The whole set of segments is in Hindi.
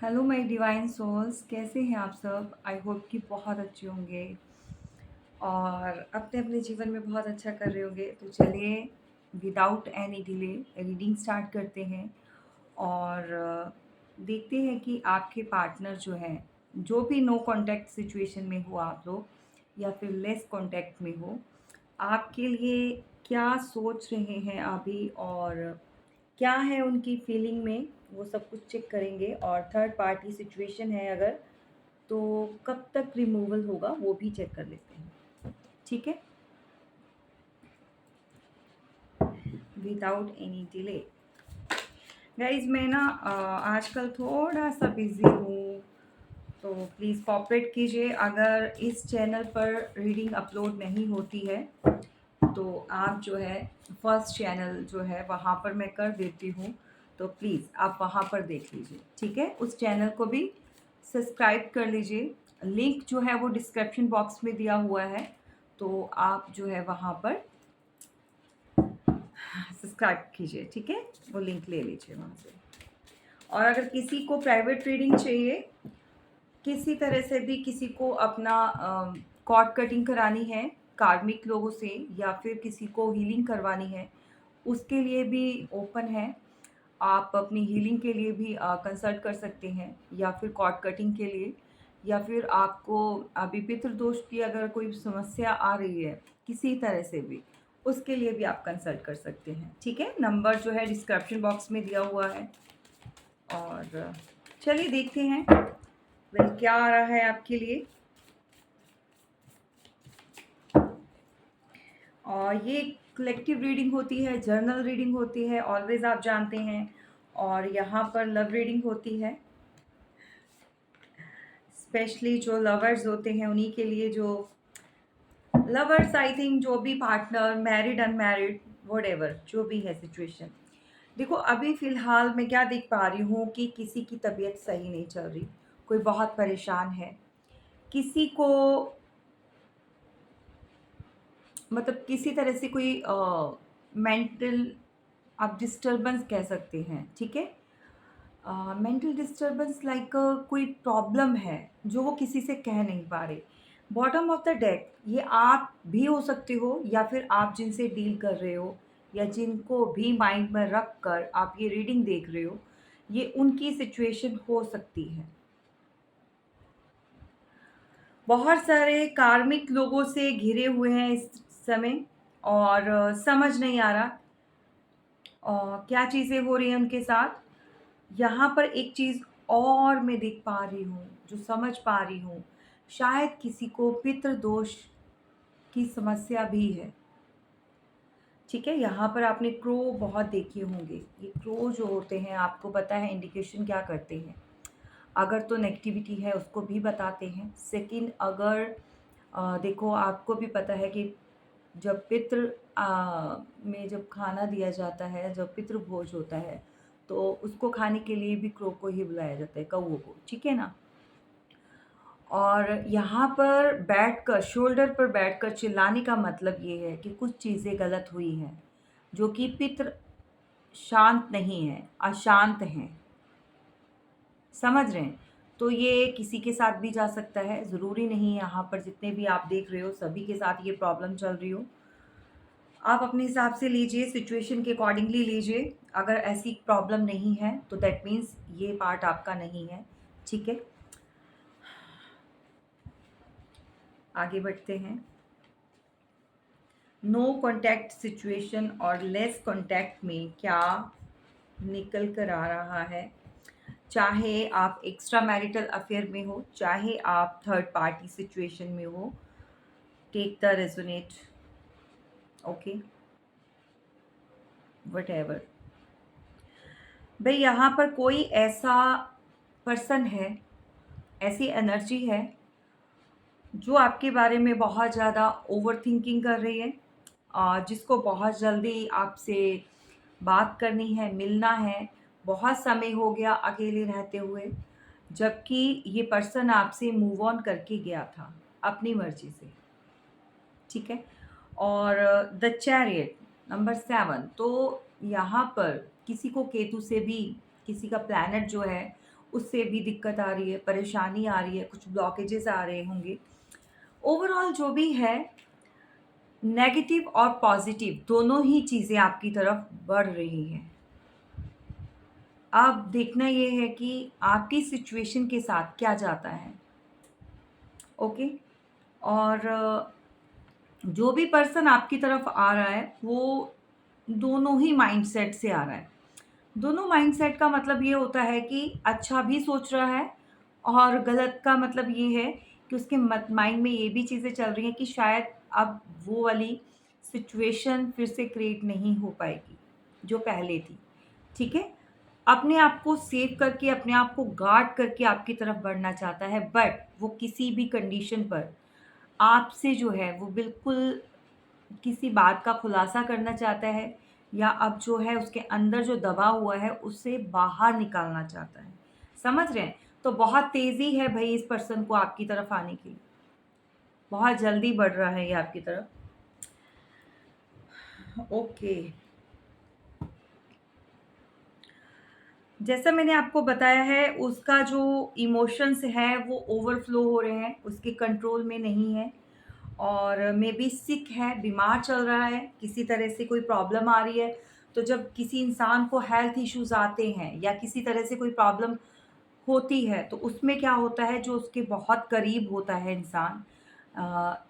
हेलो माय डिवाइन सोल्स, कैसे हैं आप सब। आई होप कि बहुत अच्छे होंगे और अपने अपने जीवन में बहुत अच्छा कर रहे होंगे। तो चलिए without any delay reading start करते हैं और देखते हैं कि आपके पार्टनर जो हैं, जो भी नो कांटेक्ट सिचुएशन में हो आप लोग या फिर लेस कांटेक्ट में हो, आपके लिए क्या सोच रहे हैं अभी और क्या है उनकी फीलिंग में, वो सब कुछ चेक करेंगे। और थर्ड पार्टी सिचुएशन है अगर, तो कब तक रिमूवल होगा वो भी चेक कर लेते हैं। ठीक है, विदाउट एनी डिले। गाइज मैं ना आजकल थोड़ा सा बिजी हूँ, तो प्लीज़ कॉपरेट कीजिए। अगर इस चैनल पर रीडिंग अपलोड नहीं होती है तो आप जो है फर्स्ट चैनल जो है वहाँ पर मैं कर देती हूँ, तो प्लीज़ आप वहाँ पर देख लीजिए। ठीक है, उस चैनल को भी सब्सक्राइब कर लीजिए। लिंक जो है वो डिस्क्रिप्शन बॉक्स में दिया हुआ है, तो आप जो है वहाँ पर सब्सक्राइब कीजिए। ठीक है, वो लिंक ले लीजिए वहाँ से। और अगर किसी को प्राइवेट रीडिंग चाहिए, किसी तरह से भी किसी को अपना कॉर्ड कटिंग करानी है कार्मिक लोगों से, या फिर किसी को हीलिंग करवानी है, उसके लिए भी ओपन है। आप अपनी हीलिंग के लिए भी कंसल्ट कर सकते हैं, या फिर कॉर्ड कटिंग के लिए, या फिर आपको अभी पितृदोष की अगर कोई समस्या आ रही है किसी तरह से भी, उसके लिए भी आप कंसल्ट कर सकते हैं। ठीक है, नंबर जो है डिस्क्रिप्शन बॉक्स में दिया हुआ है। और चलिए देखते हैं वेल क्या आ रहा है आपके लिए। और ये कलेक्टिव रीडिंग होती है, जर्नल रीडिंग होती है, ऑलवेज आप जानते हैं। और यहाँ पर लव रीडिंग होती है, स्पेशली जो लवर्स होते हैं उन्हीं के लिए। जो लवर्स, आई थिंक जो भी पार्टनर, मैरिड अनमैरिड व्हाटएवर जो भी है सिचुएशन। देखो अभी फ़िलहाल मैं क्या देख पा रही हूँ कि किसी की तबीयत सही नहीं चल रही, कोई बहुत परेशान है, किसी को मतलब किसी तरह से कोई मेंटल आप डिस्टरबेंस कह सकते हैं। ठीक है, मेंटल डिस्टरबेंस लाइक कोई प्रॉब्लम है जो वो किसी से कह नहीं पा रहे। बॉटम ऑफ द डेक ये आप भी हो सकते हो, या फिर आप जिनसे डील कर रहे हो, या जिनको भी माइंड में रख कर आप ये रीडिंग देख रहे हो, ये उनकी सिचुएशन हो सकती है। बहुत सारे कार्मिक लोगों से घिरे हुए हैं इस समय, और समझ नहीं आ रहा क्या चीज़ें हो रही हैं उनके साथ। यहाँ पर एक चीज़ और मैं देख पा रही हूँ, जो समझ पा रही हूँ, शायद किसी को पितृदोष की समस्या भी है। ठीक है, यहाँ पर आपने क्रो बहुत देखे होंगे। ये क्रो जो होते हैं, आपको पता है इंडिकेशन क्या करते हैं। अगर तो नेगेटिविटी है उसको भी बताते हैं। सेकंड, अगर देखो आपको भी पता है कि जब पितृ में जब खाना दिया जाता है, जब पितृ भोज होता है, तो उसको खाने के लिए भी क्रो को ही बुलाया जाता है, कौवों को। ठीक है ना। और यहाँ पर बैठकर, शोल्डर पर बैठकर चिल्लाने का मतलब ये है कि कुछ चीज़ें गलत हुई हैं, जो कि पितृ शांत नहीं है, अशांत हैं। समझ रहे हैं। तो ये किसी के साथ भी जा सकता है, ज़रूरी नहीं है यहाँ पर जितने भी आप देख रहे हो सभी के साथ ये प्रॉब्लम चल रही हो। आप अपने हिसाब से लीजिए, सिचुएशन के अकॉर्डिंगली लीजिए। अगर ऐसी प्रॉब्लम नहीं है तो दैट मीन्स ये पार्ट आपका नहीं है। ठीक है, आगे बढ़ते हैं। नो कॉन्टैक्ट सिचुएशन और लेस कॉन्टैक्ट में क्या निकल कर आ रहा है। चाहे आप एक्स्ट्रा मैरिटल अफेयर में हो, चाहे आप थर्ड पार्टी सिचुएशन में हो, take the resonate, okay, whatever. भाई यहाँ पर कोई ऐसा पर्सन है, ऐसी एनर्जी है जो आपके बारे में बहुत ज़्यादा ओवर थिंकिंग कर रही है, जिसको बहुत जल्दी आपसे बात करनी है, मिलना है। बहुत समय हो गया अकेले रहते हुए, जबकि ये पर्सन आपसे मूव ऑन करके गया था अपनी मर्ज़ी से। ठीक है, और द चैरियट नंबर 7, तो यहाँ पर किसी को केतु से भी, किसी का प्लैनेट जो है उससे भी दिक्कत आ रही है, परेशानी आ रही है, कुछ ब्लॉकेजेस आ रहे होंगे। ओवरऑल जो भी है, नेगेटिव और पॉजिटिव दोनों ही चीज़ें आपकी तरफ बढ़ रही हैं। अब देखना ये है कि आपकी सिचुएशन के साथ क्या जाता है। ओके। और जो भी पर्सन आपकी तरफ आ रहा है वो दोनों ही माइंडसेट से आ रहा है। दोनों माइंडसेट का मतलब ये होता है कि अच्छा भी सोच रहा है, और गलत का मतलब ये है कि उसके माइंड में ये भी चीज़ें चल रही हैं कि शायद अब वो वाली सिचुएशन फिर से क्रिएट नहीं हो पाएगी जो पहले थी। ठीक है? अपने आप को सेव करके, अपने आप को गार्ड करके आपकी तरफ बढ़ना चाहता है, बट वो किसी भी कंडीशन पर आपसे जो है वो बिल्कुल किसी बात का खुलासा करना चाहता है, या अब जो है उसके अंदर जो दबा हुआ है उसे बाहर निकालना चाहता है। समझ रहे हैं? तो बहुत तेज़ी है भई इस पर्सन को आपकी तरफ आने की। बहुत जल्दी बढ़ रहा है ये आपकी तरफ। ओके। जैसा मैंने आपको बताया है, उसका जो इमोशंस है वो ओवरफ्लो हो रहे हैं, उसके कंट्रोल में नहीं है, और मे बी सिक है, बीमार चल रहा है, किसी तरह से कोई प्रॉब्लम आ रही है। तो जब किसी इंसान को हेल्थ इश्यूज़ आते हैं या किसी तरह से कोई प्रॉब्लम होती है, तो उसमें क्या होता है, जो उसके बहुत करीब होता है इंसान,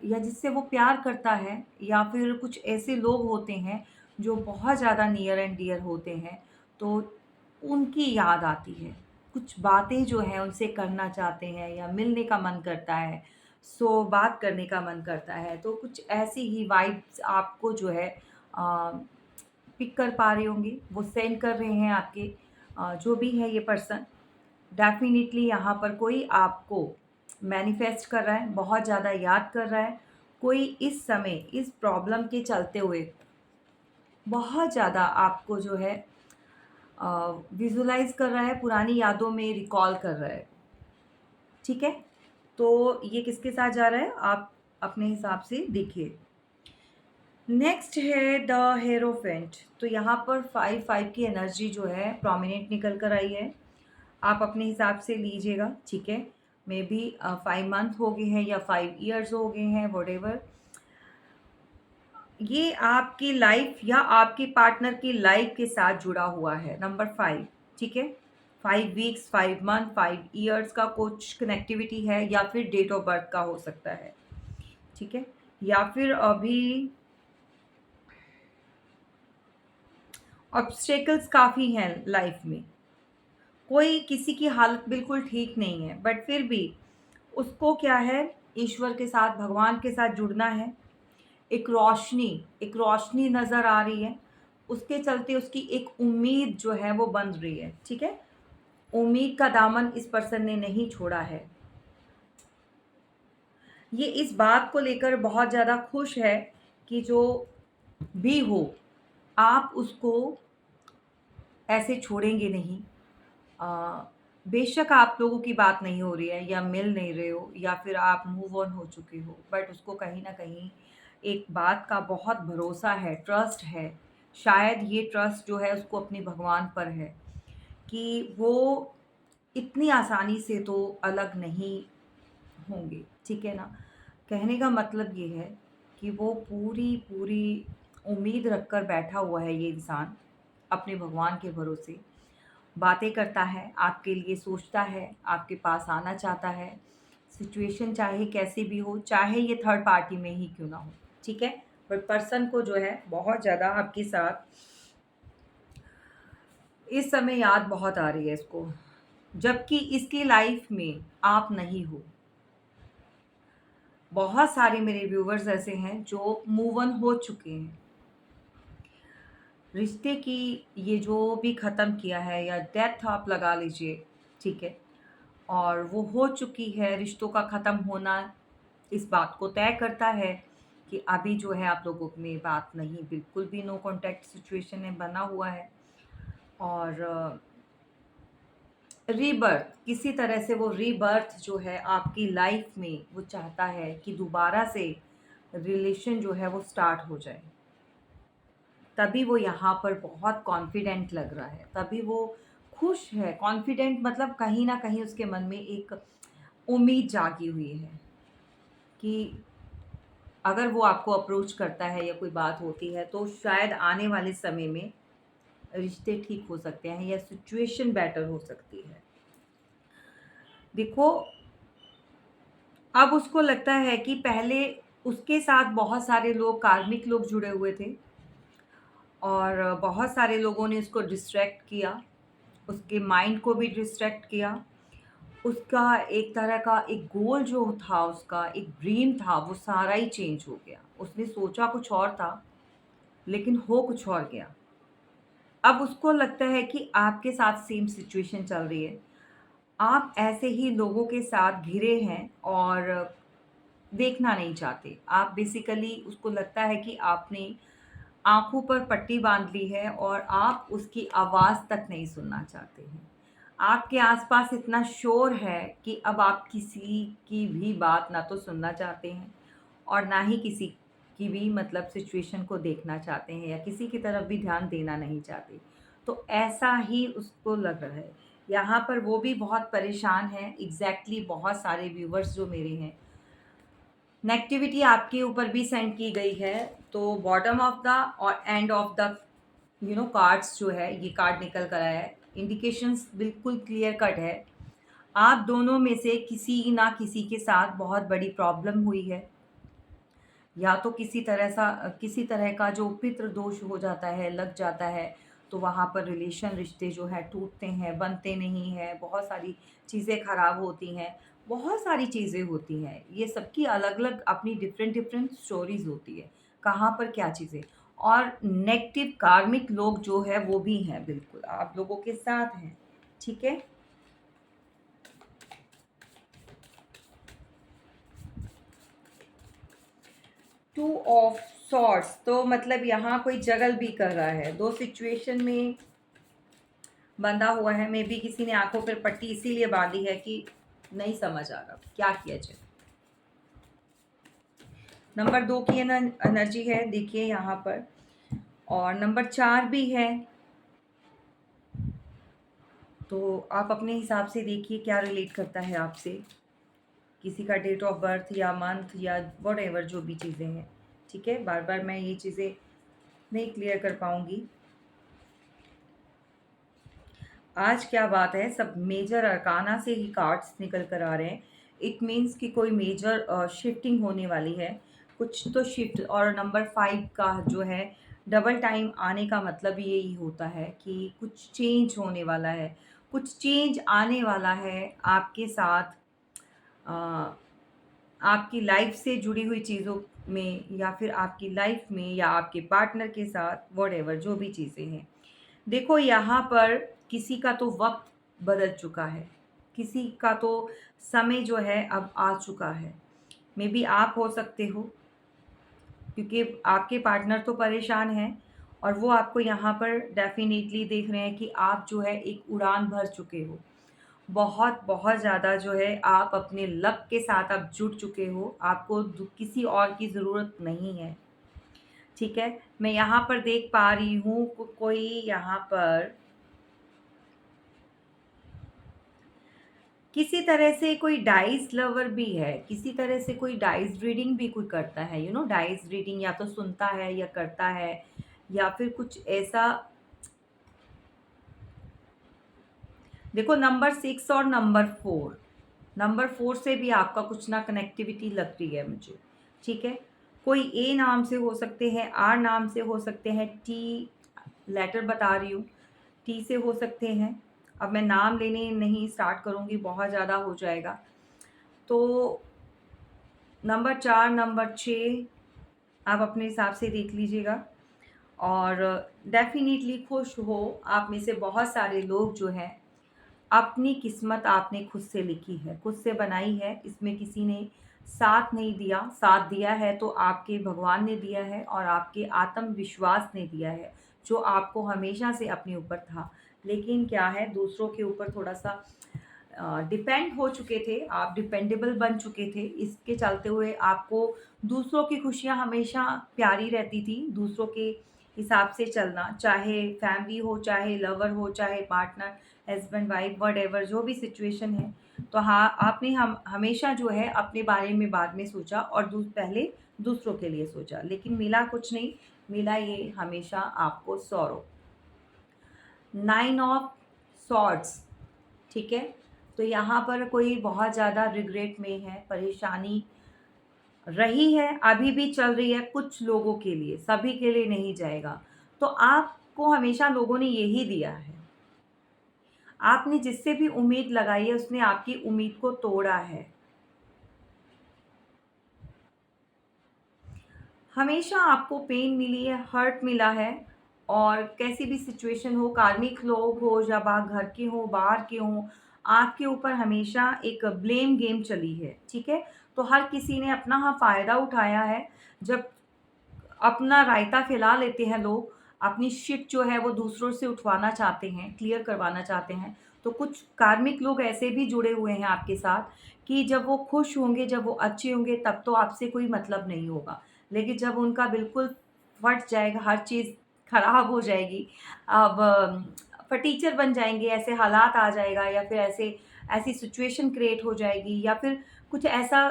या जिससे वो प्यार करता है, या फिर कुछ ऐसे लोग होते हैं जो बहुत ज़्यादा नियर एंड डियर होते हैं, तो उनकी याद आती है। कुछ बातें जो हैं उनसे करना चाहते हैं, या मिलने का मन करता है, सो बात करने का मन करता है। तो कुछ ऐसी ही वाइब्स आपको जो है पिक कर पा रहे होंगे, वो सेंड कर रहे हैं आपके जो भी है ये पर्सन। डेफ़िनिटली यहाँ पर कोई आपको मैनिफेस्ट कर रहा है, बहुत ज़्यादा याद कर रहा है। कोई इस समय इस प्रॉब्लम के चलते हुए बहुत ज़्यादा आपको जो है विज़ुअलाइज़ कर रहा है, पुरानी यादों में रिकॉल कर रहा है। ठीक है? तो ये किसके साथ जा रहा है, आप अपने हिसाब से देखिए। नेक्स्ट है द हेरोफेंट। तो यहाँ पर 5-5 की एनर्जी जो है प्रोमिनेंट निकल कर आई है। आप अपने हिसाब से लीजिएगा, ठीक है? मे बी 5 मंथ हो गए हैं या 5 ईयर्स हो गए हैं, व्हाटएवर। ये आपकी लाइफ या आपके पार्टनर की लाइफ के साथ जुड़ा हुआ है, नंबर 5, ठीक है? 5 वीक्स, 5 मंथ, 5 ईयर्स का कुछ कनेक्टिविटी है, या फिर डेट ऑफ बर्थ का हो सकता है, ठीक है? या फिर अभी ऑब्स्टेकल्स काफ़ी हैं लाइफ में। कोई किसी की हालत बिल्कुल ठीक नहीं है, बट फिर भी उसको क्या है, ईश्वर के साथ, भगवान के साथ जुड़ना है। एक रोशनी नज़र आ रही है। उसके चलते उसकी एक उम्मीद जो है वो बंध रही है, ठीक है? उम्मीद का दामन इस पर्सन ने नहीं छोड़ा है। ये इस बात को लेकर बहुत ज़्यादा खुश है कि जो भी हो, आप उसको ऐसे छोड़ेंगे नहीं। अ, बेशक आप लोगों की बात नहीं हो रही है, या मिल नहीं रहे हो, या फिर आप मूव ऑन हो चुके हो, बट उसको कहीं न कहीं एक बात का बहुत भरोसा है, ट्रस्ट है। शायद ये ट्रस्ट जो है उसको अपने भगवान पर है कि वो इतनी आसानी से तो अलग नहीं होंगे, ठीक है ना? कहने का मतलब ये है कि वो पूरी उम्मीद रखकर बैठा हुआ है ये इंसान, अपने भगवान के भरोसे। बातें करता है, आपके लिए सोचता है, आपके पास आना चाहता है। सिचुएशन चाहे कैसी भी हो, चाहे ये थर्ड पार्टी में ही क्यों ना हो, ठीक है? बट पर्सन को जो है बहुत ज़्यादा आपके साथ इस समय याद बहुत आ रही है इसको, जबकि इसकी लाइफ में आप नहीं हो। बहुत सारे मेरे व्यूवर्स ऐसे हैं जो मूव ऑन हो चुके हैं। रिश्ते की ये जो भी ख़त्म किया है, या डेथ आप लगा लीजिए, ठीक है? और वो हो चुकी है, रिश्तों का ख़त्म होना इस बात को तय करता है कि अभी जो है आप लोगों में बात नहीं, बिल्कुल भी नो कॉन्टैक्ट सिचुएशन में बना हुआ है। और रीबर्थ, किसी तरह से वो रीबर्थ जो है आपकी लाइफ में वो चाहता है कि दोबारा से रिलेशन जो है वो स्टार्ट हो जाए। तभी वो यहाँ पर बहुत कॉन्फिडेंट लग रहा है, तभी वो खुश है, कॉन्फिडेंट, मतलब कहीं न कहीं उसके मन में एक उम्मीद जागी हुई है कि अगर वो आपको अप्रोच करता है या कोई बात होती है तो शायद आने वाले समय में रिश्ते ठीक हो सकते हैं या सिचुएशन बेटर हो सकती है। देखो, अब उसको लगता है कि पहले उसके साथ बहुत सारे लोग, कार्मिक लोग जुड़े हुए थे और बहुत सारे लोगों ने उसको डिस्ट्रैक्ट किया, उसके माइंड को भी डिस्ट्रैक्ट किया। उसका एक तरह का एक गोल जो था, उसका एक ड्रीम था, वो सारा ही चेंज हो गया। उसने सोचा कुछ और था, लेकिन हो कुछ और गया। अब उसको लगता है कि आपके साथ सेम सिचुएशन चल रही है। आप ऐसे ही लोगों के साथ घिरे हैं और देखना नहीं चाहते। आप बेसिकली, उसको लगता है कि आपने आँखों पर पट्टी बाँध ली है और आप उसकी आवाज़ तक नहीं सुनना चाहते हैं। आपके आस-पास इतना शोर है कि अब आप किसी की भी बात ना तो सुनना चाहते हैं और ना ही किसी की भी, मतलब सिचुएशन को देखना चाहते हैं या किसी की तरफ भी ध्यान देना नहीं चाहते। तो ऐसा ही उसको लग रहा है। यहाँ पर वो भी बहुत परेशान है, एग्ज़ैक्टली बहुत सारे व्यूअर्स जो मेरे हैं, नेगेटिविटी आपके ऊपर भी सेंड की गई है। तो बॉटम ऑफ द और एंड ऑफ द कार्ड्स जो है, ये कार्ड निकल कर आया है। इंडिकेशंस बिल्कुल क्लियर कट है। आप दोनों में से किसी ना किसी के साथ बहुत बड़ी प्रॉब्लम हुई है, या तो किसी तरह का जो पितृ दोष हो जाता है, लग जाता है, तो वहाँ पर रिश्ते जो है टूटते हैं, बनते नहीं हैं, बहुत सारी चीज़ें खराब होती हैं, बहुत सारी चीज़ें होती हैं। ये सबकी अलग-अलग अपनी डिफरेंट डिफरेंट स्टोरीज़ होती है, कहाँ पर क्या चीज़ें। और नेगेटिव कार्मिक लोग जो है वो भी हैं, बिल्कुल आप लोगों के साथ हैं, ठीक है? टू ऑफ सॉर्ड्स, तो मतलब यहाँ कोई जगल भी कर रहा है, 2 सिचुएशन में बंधा हुआ है। मे बी किसी ने आंखों पर पट्टी इसीलिए बांधी है कि नहीं समझ आ रहा क्या किया जाए। नंबर 2 की एनर्जी है, देखिए यहाँ पर, और नंबर 4 भी है। तो आप अपने हिसाब से देखिए क्या रिलेट करता है आपसे, किसी का डेट ऑफ बर्थ या मंथ या व्हाटएवर जो भी चीज़ें हैं, ठीक है? बार बार मैं ये चीज़ें नहीं क्लियर कर पाऊंगी। आज क्या बात है, सब मेजर अरकाना से ही कार्ड्स निकल कर आ रहे हैं। इट मीन्स कि कोई मेजर शिफ्टिंग होने वाली है, कुछ तो शिफ्ट। और नंबर 5 का जो है, डबल टाइम आने का मतलब यही होता है कि कुछ चेंज होने वाला है, कुछ चेंज आने वाला है आपके साथ, अ, आपकी लाइफ से जुड़ी हुई चीज़ों में, या फिर आपकी लाइफ में, या आपके पार्टनर के साथ, व्हाटएवर जो भी चीज़ें हैं। देखो, यहाँ पर किसी का तो वक़्त बदल चुका है, किसी का तो समय जो है अब आ चुका है। मेबी आप हो सकते हो, क्योंकि आपके पार्टनर तो परेशान हैं और वो आपको यहाँ पर डेफ़िनेटली देख रहे हैं कि आप जो है एक उड़ान भर चुके हो। बहुत, बहुत ज़्यादा जो है आप अपने लक के साथ अब जुड़ चुके हो, आपको किसी और की ज़रूरत नहीं है, ठीक है? मैं यहाँ पर देख पा रही हूँ कोई यहाँ पर किसी तरह से कोई डाइस लवर भी है, किसी तरह से कोई डाइस रीडिंग भी कोई करता है, डाइस रीडिंग या तो सुनता है या करता है, या फिर कुछ ऐसा। देखो, नंबर 6 और नंबर 4 से भी आपका कुछ ना कनेक्टिविटी लग रही है मुझे, ठीक है? कोई ए नाम से हो सकते हैं, आर नाम से हो सकते हैं, टी लेटर बता रही हूँ, टी से हो सकते हैं। अब मैं नाम लेने नहीं स्टार्ट करूँगी, बहुत ज़्यादा हो जाएगा। तो नंबर 4, नंबर 6 आप अपने हिसाब से देख लीजिएगा। और डेफ़िनिटली खुश हो, आप में से बहुत सारे लोग जो हैं, अपनी किस्मत आपने खुद से लिखी है, खुद से बनाई है। इसमें किसी ने साथ नहीं दिया, साथ दिया है तो आपके भगवान ने दिया है और आपके आत्मविश्वास ने दिया है, जो आपको हमेशा से अपने ऊपर था। लेकिन क्या है, दूसरों के ऊपर थोड़ा-सा डिपेंड हो चुके थे, आप डिपेंडेबल बन चुके थे। इसके चलते हुए आपको दूसरों की खुशियाँ हमेशा प्यारी रहती थी, दूसरों के हिसाब से चलना, चाहे फैमिली हो, चाहे लवर हो, चाहे पार्टनर, हस्बैंड वाइफ, व्हाटएवर जो भी सिचुएशन है। तो हाँ, आपने हम हमेशा जो है अपने बारे में बाद में सोचा और पहले दूसरों के लिए सोचा, लेकिन मिला कुछ नहीं, मिला ये हमेशा आपको सॉरो। 9 ऑफ सॉर्ड्स, ठीक है? तो यहाँ पर कोई बहुत ज़्यादा रिग्रेट में है, परेशानी रही है, अभी भी चल रही है कुछ लोगों के लिए, सभी के लिए नहीं जाएगा। तो आपको हमेशा लोगों ने यही दिया है। आपने जिससे भी उम्मीद लगाई है, उसने आपकी उम्मीद को तोड़ा है। हमेशा आपको पेन मिली है, हर्ट मिला है, और कैसी भी सिचुएशन हो, कार्मिक लोग हो या घर के हो, बाहर के हो, आपके ऊपर हमेशा एक ब्लेम गेम चली है, ठीक है? तो हर किसी ने अपना हाँ फ़ायदा उठाया है। जब अपना रायता फैला लेते हैं लोग, अपनी शिट जो है वो दूसरों से उठवाना चाहते हैं, क्लियर करवाना चाहते हैं। तो कुछ कार्मिक लोग ऐसे भी जुड़े हुए हैं आपके साथ कि जब वो खुश होंगे, जब वो अच्छे होंगे, तब तो आपसे कोई मतलब नहीं होगा। लेकिन जब उनका बिल्कुल फट जाएगा, हर चीज़ खराब हो जाएगी, अब फटीचर बन जाएँगे, ऐसे हालात आ जाएगा, या फिर ऐसी सिचुएशन क्रिएट हो जाएगी, या फिर कुछ ऐसा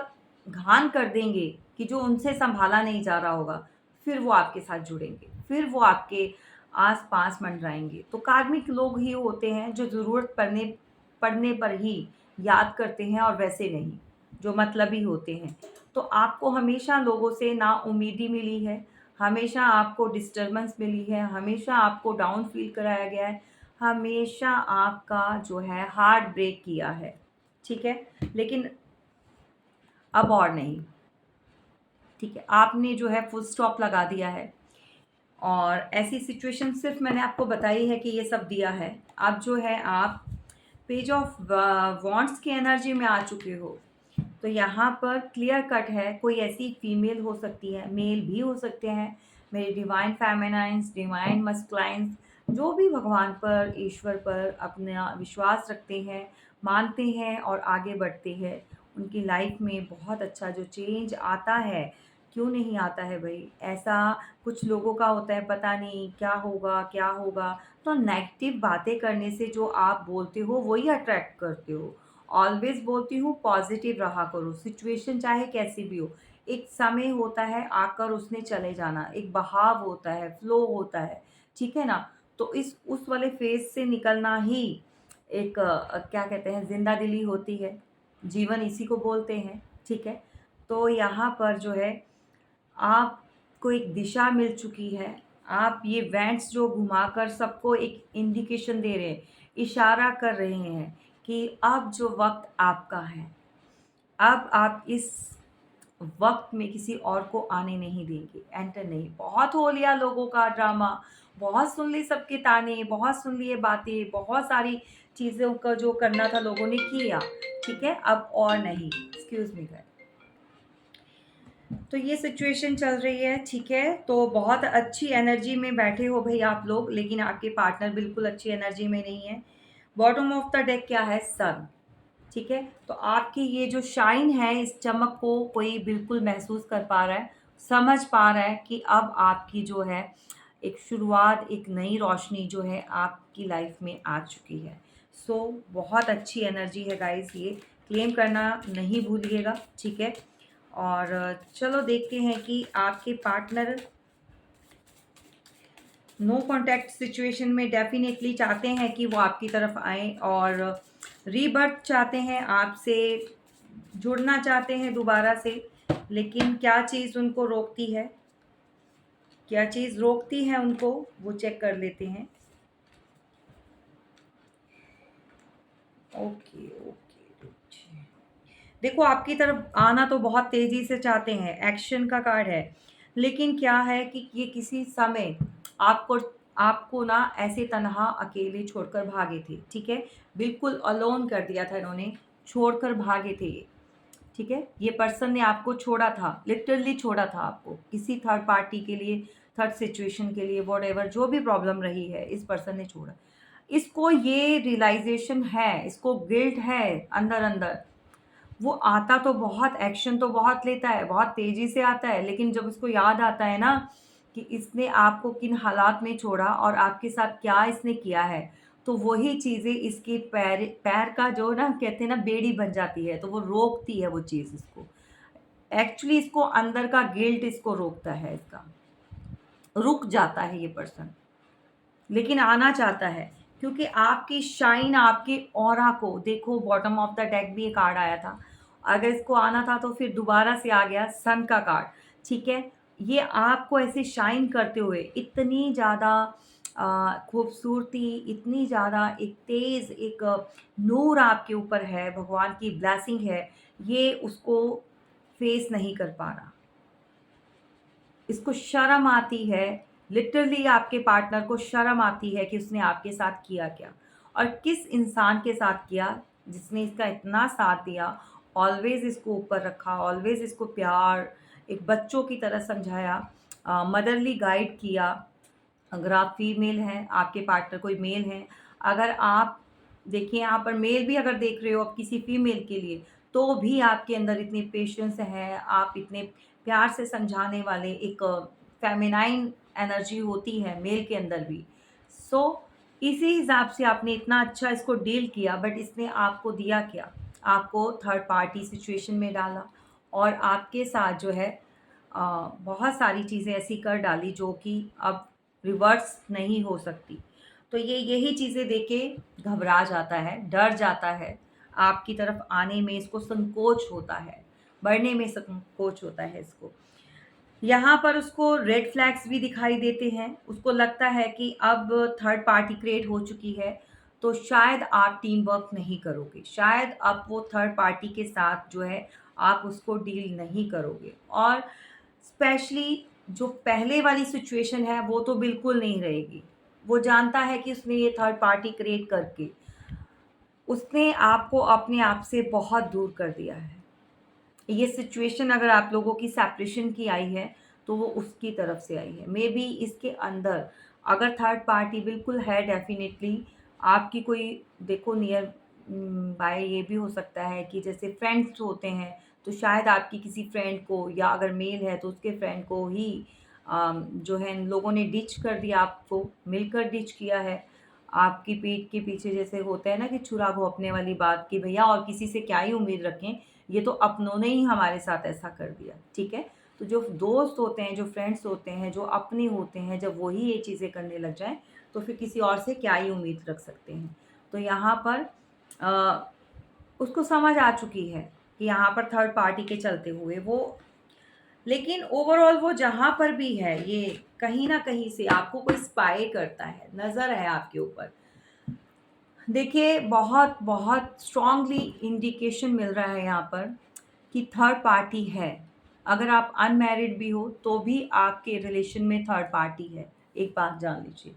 घान कर देंगे कि जो उनसे सँभाला नहीं जा रहा होगा, फिर वो आपके साथ जुड़ेंगे, फिर वो आपके आस-पास मंडराएँगे। तो कार्मिक लोग ही होते हैं जो ज़रूरत पड़ने पर ही याद करते हैं, और वैसे नहीं, जो मतलबी होते हैं। तो आपको हमेशा लोगों से नाउम्मीदी मिली है, हमेशा आपको डिस्टर्बेंस मिली है, हमेशा आपको डाउन फ़ील कराया गया है, हमेशा आपका जो है हार्ट ब्रेक किया है, ठीक है? लेकिन अब और नहीं, ठीक है? आपने जो है फुल स्टॉप लगा दिया है, और ऐसी सिचुएशन सिर्फ़ मैंने आपको बताई है कि ये सब दिया है। अब जो है आप पेज ऑफ वॉन्ड्स की एनर्जी में आ चुके हो। तो यहाँ पर क्लियर कट है, कोई ऐसी फीमेल हो सकती है, मेल भी हो सकते हैं, मेरे डिवाइन फेमिनाइन्स, डिवाइन मस्कुलाइन्स, जो भी भगवान पर, ईश्वर पर अपना विश्वास रखते हैं, मानते हैं और आगे बढ़ते हैं, उनकी लाइफ में बहुत अच्छा जो चेंज आता है। क्यों नहीं आता है भई? ऐसा कुछ लोगों का होता है, पता नहीं क्या होगा, क्या होगा? तो नेगेटिव बातें करने से जो आप बोलते हो वही अट्रैक्ट करते हो। ऑलवेज़ बोलती हूँ पॉज़िटिव रहा करो, सिचुएशन चाहे कैसी भी हो। एक समय होता है आकर उसने चले जाना, एक बहाव होता है, फ्लो होता है, ठीक है ना? तो इस उस वाले फ़ेज़ से निकलना ही एक क्या कहते हैं, ज़िंदा-दिली होती है। जीवन इसी को बोलते हैं, ठीक है? तो यहाँ पर जो है आपको एक दिशा मिल चुकी है। आप ये वैंड्स जो घुमाकर सबको एक इंडिकेशन दे रहे हैं, इशारा कर रहे हैं कि अब जो वक़्त आपका है, अब आप इस वक़्त में किसी और को आने नहीं देंगे, एंटर नहीं। बहुत हो लिया लोगों का ड्रामा, बहुत सुन ली सबके ताने, बहुत सुन लिए बातें, बहुत सारी चीज़ों का जो करना था लोगों ने किया, ठीक है? अब और नहीं। Excuse me guys. तो ये सिचुएशन चल रही है, ठीक है? तो बहुत अच्छी एनर्जी में बैठे हो भई आप लोग, लेकिन आपके पार्टनर बिल्कुल अच्छी एनर्जी में नहीं है। बॉटम ऑफ द डेक क्या है? सन, ठीक है? तो आपकी ये जो शाइन है, इस चमक को कोई बिल्कुल महसूस कर पा रहा है, समझ पा रहा है कि अब आपकी जो है एक शुरुआत, एक नई रोशनी जो है आपकी लाइफ में आ चुकी है। सो बहुत अच्छी एनर्जी है गाइज़ ये, क्लेम करना नहीं भूलिएगा, ठीक है? और चलो देखते हैं कि आपके पार्टनर नो कॉन्टैक्ट सिचुएशन में डेफ़िनेटली चाहते हैं कि वो आपकी तरफ आएँ, और रीबर्थ चाहते हैं, आपसे जुड़ना चाहते हैं दोबारा से। लेकिन क्या चीज़ उनको रोकती है? क्या चीज़ रोकती है उनको? वो चेक कर लेते हैं। Okay, okay, okay. देखो, आपकी तरफ आना तो बहुत तेज़ी से चाहते हैं, एक्शन का कार्ड है। लेकिन क्या है कि ये किसी समय आपको आपको ना ऐसे तन्हा अकेले छोड़कर भागे थे, ठीक है? बिल्कुल अलोन कर दिया था इन्होंने, छोड़कर भागे थे ये, ठीक है? ये पर्सन ने आपको छोड़ा था, लिटरली छोड़ा था आपको, किसी थर्ड पार्टी के लिए, थर्ड सिचुएशन के लिए, व्हाटएवर जो भी प्रॉब्लम रही है, इस पर्सन ने छोड़ा। इसको ये रियलाइज़ेशन है, इसको गिल्ट है अंदर-अंदर। वो आता तो बहुत, एक्शन तो बहुत लेता है, बहुत तेज़ी से आता है, लेकिन जब उसको याद आता है ना कि इसने आपको किन हालात में छोड़ा और आपके साथ क्या इसने किया है, तो वही चीज़ें इसके पैर पैर का जो ना कहते हैं ना बेड़ी बन जाती है, तो वो रोकती है वो चीज़ इसको। एक्चुअली इसको अंदर का गिल्ट इसको रोकता है इसका। रुक जाता है ये पर्सन, लेकिन आना चाहता है क्योंकि आपकी शाइन, आपके ऑरा को देखो, बॉटम ऑफ द डेक भी एक कार्ड आया था। अगर इसको आना था तो फिर दोबारा से आ गया सन का कार्ड, ठीक है? ये आपको ऐसे शाइन करते हुए इतनी ज़्यादा खूबसूरती, इतनी ज़्यादा एक तेज़ एक नूर आपके ऊपर है, भगवान की ब्लेसिंग है, ये उसको फेस नहीं कर पा रहा। इसको शर्म आती है, लिटरली आपके पार्टनर को शर्म आती है कि उसने आपके साथ किया क्या और किस इंसान के साथ किया जिसने इसका इतना साथ दिया, ऑलवेज़ इसको ऊपर रखा, ऑलवेज़ इसको प्यार, एक बच्चों की तरह समझाया, मदरली गाइड किया। अगर आप फीमेल हैं, आपके पार्टनर कोई मेल हैं, अगर आप देखिए यहाँ पर मेल भी अगर देख रहे हो आप किसी फीमेल के लिए, तो भी आपके अंदर इतनी पेशेंस है, आप इतने प्यार से समझाने वाले, एक फेमिनाइन एनर्जी होती है मेल के अंदर भी। सो इसी हिसाब से आपने इतना अच्छा इसको डील किया, बट इसने आपको दिया क्या? आपको थर्ड पार्टी सिचुएशन में डाला और आपके साथ जो है बहुत सारी चीज़ें ऐसी कर डाली जो कि अब रिवर्स नहीं हो सकती। तो ये यही चीज़ें देख के घबरा जाता है, डर जाता है, आपकी तरफ आने में इसको संकोच होता है, बढ़ने में संकोच होता है इसको। यहाँ पर उसको रेड फ्लैग्स भी दिखाई देते हैं, उसको लगता है कि अब थर्ड पार्टी क्रिएट हो चुकी है, तो शायद आप टीम वर्क नहीं करोगे, शायद अब वो थर्ड पार्टी के साथ जो है आप उसको डील नहीं करोगे। और स्पेशली जो पहले वाली सिचुएशन है वो तो बिल्कुल नहीं रहेगी। वो जानता है कि उसने ये थर्ड पार्टी क्रिएट करके उसने आपको अपने आप से बहुत दूर कर दिया है। ये सिचुएशन अगर आप लोगों की सेपरेशन की आई है, तो वो उसकी तरफ से आई है। मेबी इसके अंदर अगर थर्ड पार्टी बिल्कुल है, डेफ़िनेटली आपकी कोई देखो नियर बाय ये भी हो सकता है कि जैसे फ्रेंड्स होते हैं, तो शायद आपकी किसी फ्रेंड को, या अगर मेल है तो उसके फ्रेंड को ही जो है इन लोगों ने डिच कर दिया, आपको मिलकर डिच किया है। आपकी पीठ के पीछे जैसे होता है ना कि छुरा घोंपने वाली बात, कि भैया और किसी से क्या ही उम्मीद रखें, ये तो अपनों ने ही हमारे साथ ऐसा कर दिया, ठीक है? तो जो दोस्त होते हैं, जो फ्रेंड्स होते हैं, जो अपने होते हैं, जब वही ये चीज़ें करने लग जाएँ, तो फिर किसी और से क्या ही उम्मीद रख सकते हैं। तो यहाँ पर उसको समझ आ चुकी है कि यहाँ पर थर्ड पार्टी के चलते हुए वो, लेकिन ओवरऑल वो जहाँ पर भी है, ये कहीं न कहीं से आपको कोई स्पाई करता है, नज़र है आपके ऊपर। देखिए, बहुत बहुत स्ट्रॉन्गली इंडिकेशन मिल रहा है यहाँ पर कि थर्ड पार्टी है। अगर आप अनमैरिड भी हो तो भी आपके रिलेशन में थर्ड पार्टी है। एक बात जान लीजिए।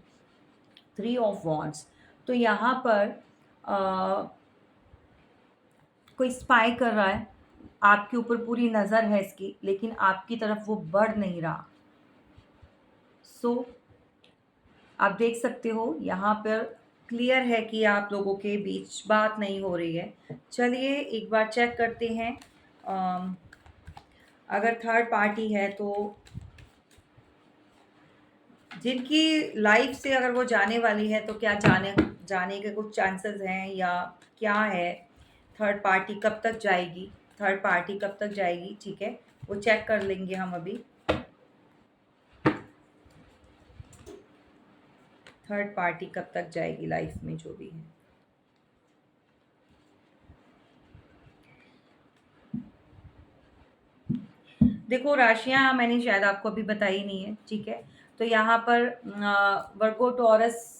थ्री ऑफ वॉन्ड्स, तो यहाँ पर अ, कोई स्पाई कर रहा है, आपके ऊपर पूरी नज़र है इसकी, लेकिन आपकी तरफ वो बढ़ नहीं रहा। सो आप देख सकते हो यहाँ पर क्लियर है कि आप लोगों के बीच बात नहीं हो रही है। चलिए एक बार चेक करते हैं। अम, अगर थर्ड पार्टी है तो जिनकी लाइफ से अगर वो जाने वाली है, तो क्या जाने जाने के कुछ चांसेस हैं या क्या है? थर्ड पार्टी कब तक जाएगी? थर्ड पार्टी कब तक जाएगी? ठीक है, वो चेक कर लेंगे हम अभी। थर्ड पार्टी कब तक जाएगी लाइफ में जो भी है। देखो राशियाँ मैंने शायद आपको अभी बताई नहीं है, ठीक है? तो यहाँ पर वर्गो, टॉरस,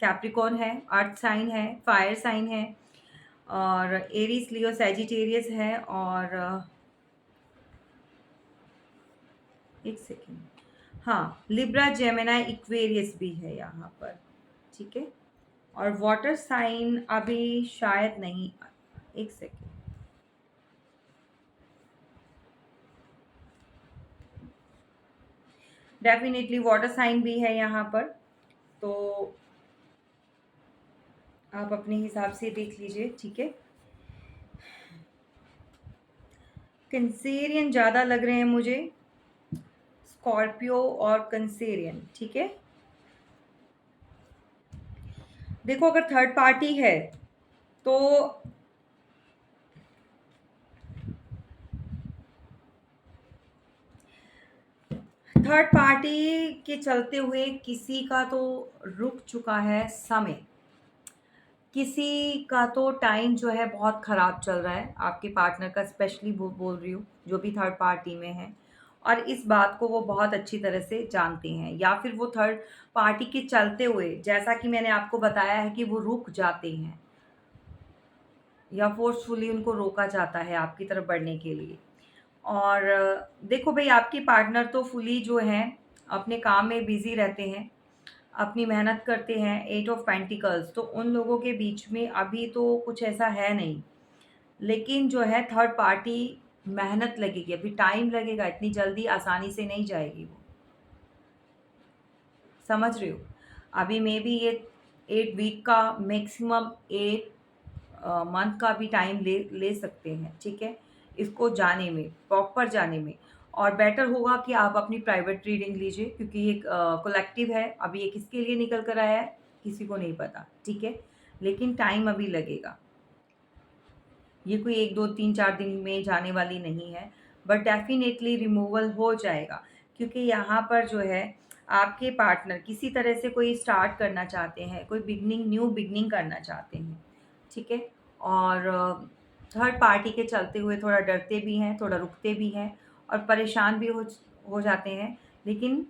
कैप्रिकॉर्न है, अर्थ साइन है, फायर साइन है, और एरीज, लियो, सैजिटेरियस है, और एक सेकेंड, हाँ, लिब्रा, जेमिनी, इक्वेरियस भी है यहाँ पर, ठीक है? और वाटर साइन अभी शायद नहीं, एक सेकेंड, डेफिनेटली वाटर साइन भी है यहाँ पर, तो आप अपने हिसाब से देख लीजिए, ठीक है? कैंसेरियन ज़्यादा लग रहे हैं मुझे, स्कॉर्पियो और कंसेरियन, ठीक है। देखो अगर थर्ड पार्टी है तो थर्ड पार्टी के चलते हुए किसी का तो रुक चुका है समय, किसी का तो टाइम जो है बहुत ख़राब चल रहा है, आपके पार्टनर का स्पेशली बोल रही हूँ, जो भी थर्ड पार्टी में है। और इस बात को वो बहुत अच्छी तरह से जानते हैं, या फिर वो थर्ड पार्टी के चलते हुए, जैसा कि मैंने आपको बताया है कि वो रुक जाते हैं या फोर्सफुली उनको रोका जाता है आपकी तरफ बढ़ने के लिए। और देखो भई, आपके पार्टनर तो फुली जो हैं अपने काम में बिज़ी रहते हैं, अपनी मेहनत करते हैं। एट ऑफ पेंटिकल्स तो उन लोगों के बीच में अभी तो कुछ ऐसा है नहीं। लेकिन जो है थर्ड पार्टी मेहनत लगेगी, अभी टाइम लगेगा, इतनी जल्दी आसानी से नहीं जाएगी वो। समझ रहे हो? अभी मेबी ये 8 वीक का, मैक्सिमम 8 मंथ का भी टाइम ले ले सकते हैं, ठीक है? इसको जाने में, प्रॉपर जाने में। और बेटर होगा कि आप अपनी प्राइवेट रीडिंग लीजिए, क्योंकि ये कलेक्टिव है। अभी ये किसके लिए निकल कर आया है, किसी को नहीं पता, ठीक है? लेकिन टाइम अभी लगेगा। ये कोई 1, 2, 3, 4 दिन में जाने वाली नहीं है, बट डेफ़िनेटली रिमूवल हो जाएगा, क्योंकि यहाँ पर जो है आपके पार्टनर किसी तरह से कोई स्टार्ट करना चाहते हैं, कोई बिगिनिंग, न्यू बिगिनिंग करना चाहते हैं, ठीक है? और थर्ड पार्टी के चलते हुए थोड़ा डरते भी हैं, थोड़ा रुकते भी हैं और परेशान भी हो जाते हैं, लेकिन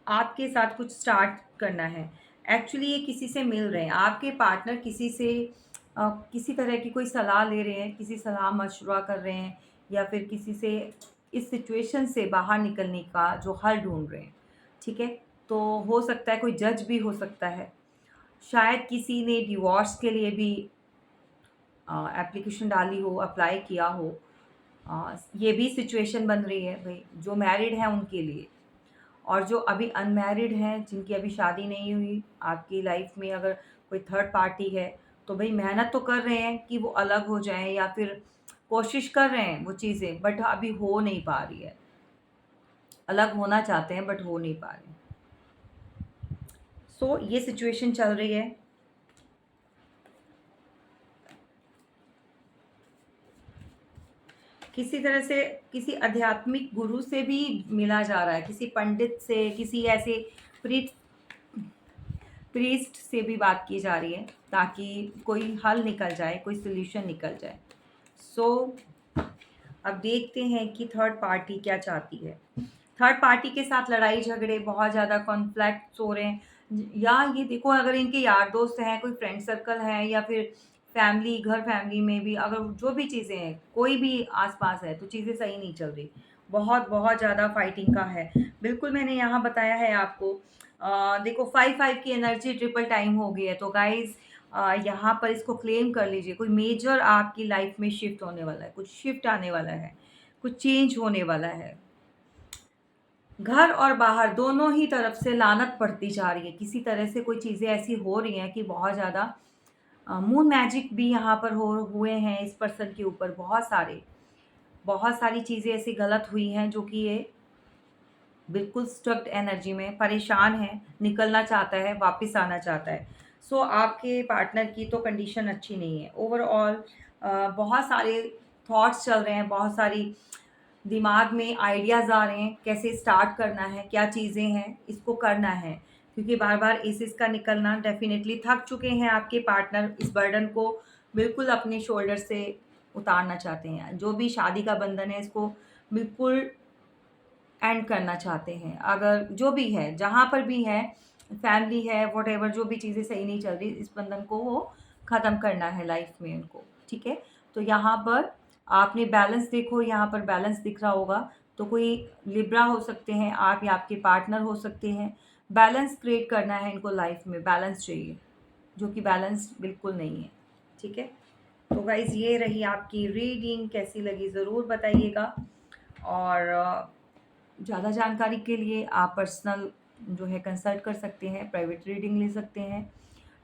आपके साथ कुछ स्टार्ट करना है। एक्चुअली ये किसी से मिल रहे हैं, आपके पार्टनर किसी से किसी तरह की कोई सलाह ले रहे हैं, किसी सलाह-मशवरा कर रहे हैं, या फिर किसी से इस सिचुएशन से बाहर निकलने का जो हल ढूँढ रहे हैं, ठीक है? तो हो सकता है कोई जज भी हो सकता है। शायद किसी ने डिवोर्स के लिए भी एप्लीकेशन डाली हो, अप्लाई किया हो। ये भी सिचुएशन बन रही है भई, जो मैरिड हैं उनके लिए। और जो अभी अनमैरिड हैं, जिनकी अभी शादी नहीं हुई, आपकी लाइफ में अगर कोई थर्ड पार्टी है, तो भई मेहनत तो कर रहे हैं कि वो अलग हो जाएँ, या फिर कोशिश कर रहे हैं वो चीज़ें, बट अभी हो नहीं पा रही है। अलग होना चाहते हैं बट हो नहीं पा रहे। सो ये सिचुएशन चल रही है। किसी तरह से किसी आध्यात्मिक गुरु से भी मिला जा रहा है, किसी पंडित से, किसी ऐसे प्रीत प्रीस्ट से भी बात की जा रही है, ताकि कोई हल निकल जाए, कोई सॉल्यूशन निकल जाए। सो अब देखते हैं कि थर्ड पार्टी क्या चाहती है। थर्ड पार्टी के साथ लड़ाई झगड़े, बहुत ज़्यादा कॉन्फ्लिक्ट्स हो रहे हैं, या ये देखो अगर इनके यार दोस्त हैं, कोई फ्रेंड सर्कल है, या फिर फैमिली, घर फैमिली में भी अगर जो भी चीज़ें हैं, कोई भी आस-पास है, तो चीज़ें सही नहीं चल रही। बहुत, बहुत ज़्यादा फाइटिंग का है। बिल्कुल मैंने यहाँ बताया है आपको। देखो 5-5 की एनर्जी ट्रिपल टाइम हो गई है, तो गाइज़ यहाँ पर इसको क्लेम कर लीजिए। कोई मेजर आपकी लाइफ में शिफ्ट होने वाला है, कुछ शिफ्ट आने वाला है, कुछ चेंज होने वाला है। घर और बाहर दोनों ही तरफ से लानत पड़ती जा रही है। किसी तरह से कोई चीज़ें ऐसी हो रही हैं कि बहुत ज़्यादा मून मैजिक भी यहाँ पर हो हुए हैं इस पर्सन के ऊपर, बहुत सारी चीज़ें ऐसी गलत हुई हैं, जो कि ये बिल्कुल स्टक्ड एनर्जी में परेशान है, निकलना चाहता है, वापस आना चाहता है। सो आपके पार्टनर की तो कंडीशन अच्छी नहीं है। ओवरऑल बहुत सारे थॉट्स चल रहे हैं, बहुत सारी दिमाग में आइडियाज़ आ रहे हैं, कैसे स्टार्ट करना है, क्या चीज़ें हैं, इसको करना है। क्योंकि बार-बार इस का निकलना, डेफ़िनेटली थक चुके हैं आपके पार्टनर, इस बर्डन को बिल्कुल अपने शोल्डर से उतारना चाहते हैं। जो भी शादी का बंधन है, इसको बिल्कुल एंड करना चाहते हैं। अगर जो भी है, जहाँ पर भी है, फैमिली है, व्हाटएवर, जो भी चीज़ें सही नहीं चल रही, इस बंधन को वो ख़त्म करना है लाइफ में उनको, ठीक है? तो यहाँ पर आपने बैलेंस देखो, यहाँ पर बैलेंस दिख रहा होगा, तो कोई लिब्रा हो सकते हैं आप, या आपके पार्टनर हो सकते हैं। बैलेंस क्रिएट करना है इनको, लाइफ में बैलेंस चाहिए, जो कि बैलेंस बिल्कुल नहीं है, ठीक है? तो गाइज़ ये रही आपकी रीडिंग, कैसी लगी ज़रूर बताइएगा। और ज़्यादा जानकारी के लिए आप पर्सनल जो है कंसल्ट कर सकते हैं, प्राइवेट रीडिंग ले सकते हैं।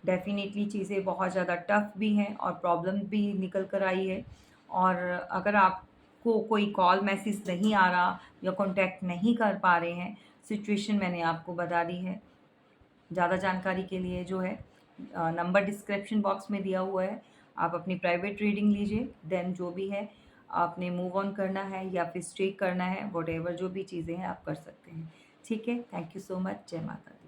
डेफ़िनेटली चीज़ें बहुत ज़्यादा टफ़ भी हैं और प्रॉब्लम भी निकल कर आई है। और अगर आप को कोई कॉल मैसेज नहीं आ रहा या कॉन्टैक्ट नहीं कर पा रहे हैं, सिचुएशन मैंने आपको बता दी है। ज़्यादा जानकारी के लिए जो है नंबर डिस्क्रिप्शन बॉक्स में दिया हुआ है, आप अपनी प्राइवेट रीडिंग लीजिए, देन जो भी है आपने मूव ऑन करना है या फिर स्टे करना है, व्हाटएवर जो भी चीज़ें हैं आप कर सकते हैं। ठीक है, थैंक यू सो मच, जय माता दी।